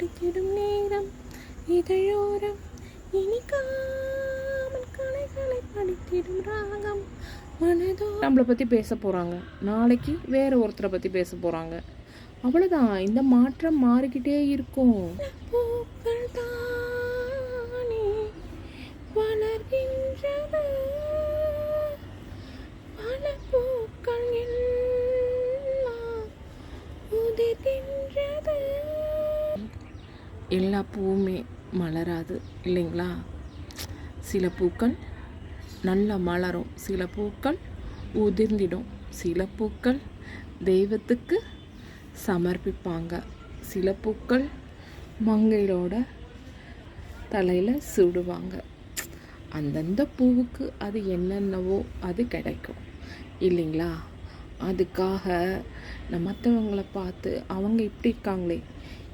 துடித்திடும் நேரம் இதழோரம் இனிக்காமல் கலைகளை படித்திடும் ராகம் மனதோ. நம்மளை பற்றி பேச போகிறாங்க, நாளைக்கு வேற ஒருத்தரை பற்றி பேச போகிறாங்க. அவ்வளோதான், இந்த மாற்றம் மாறிக்கிட்டே இருக்கும். பூக்கள் தானே வளர்கின்றது, பல பூக்கள் எல்லாம் உதிர்கின்றது. எல்லா பூவுமே மலராது இல்லைங்களா? சில பூக்கள் நல்லா மலரும், சில பூக்கள் உதிர்ந்திடும், சில பூக்கள் தெய்வத்துக்கு சமர்ப்பிப்பாங்க, சில பூக்கள் மங்கையோட தலையில் சுடுவாங்க. அந்தந்த பூவுக்கு அது என்னென்னவோ அது கிடைக்கும் இல்லைங்களா? அதுக்காக நம்ம மற்றவங்களை பார்த்து அவங்க இப்படி இருக்காங்களே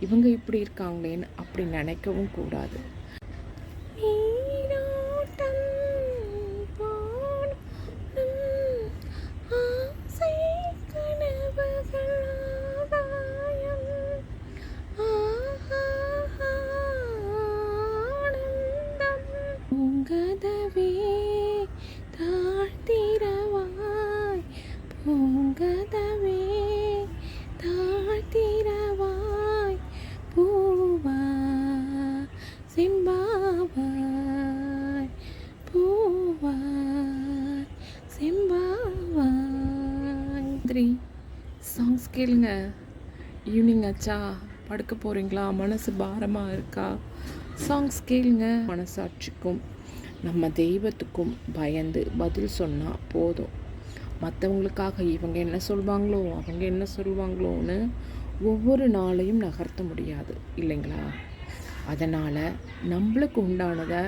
இவங்க இப்படி இருக்காங்களேன்னு அப்படி நினைக்கவும் கூடாது. பூங்கதவே தாழ்த்திரவாய், பூங்கதவே தாழ்த்திரவாய், பூவா செம்பாவாய், பூவா செம்பாவாய். 3 சாங்ஸ் கேளுங்க. ஈவினிங் ஆச்சா, படுக்க போகிறீங்களா, மனசு பாரமாக இருக்கா, சாங்ஸ் கேளுங்க. மனசாட்சிக்கும் நம்ம தெய்வத்துக்கும் பயந்து பதில் சொன்னால் போதும். மற்றவங்களுக்காக இவங்க என்ன சொல்லுவாங்களோ அவங்க என்ன சொல்லுவாங்களோன்னு ஒவ்வொரு நாளையும் நகர்த்த முடியாது இல்லைங்களா? அதனால் நம்மளுக்கு உண்டானதை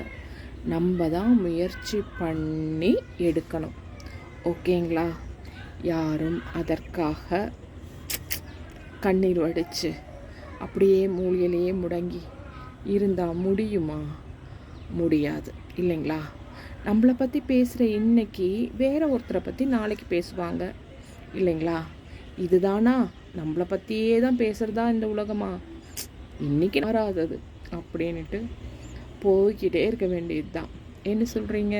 நம்ம தான் முயற்சி பண்ணி எடுக்கணும். ஓகேங்களா? யாரும் அதற்காக கண்ணீர் வடித்து அப்படியே மூலையிலேயே முடங்கி இருந்தால் முடியுமா? முடியாது இல்லைங்களா? நம்மளை பற்றி பேசுகிற இன்னைக்கு வேற ஒருத்தரை பற்றி நாளைக்கு பேசுவாங்க இல்லைங்களா? இதுதானா நம்மளை பற்றியே தான் பேசுகிறதா இந்த உலகமா? இன்னைக்கு மாறாதது அப்படின்ட்டு போய்கிட்டே இருக்க வேண்டியது தான். என்ன சொல்கிறீங்க?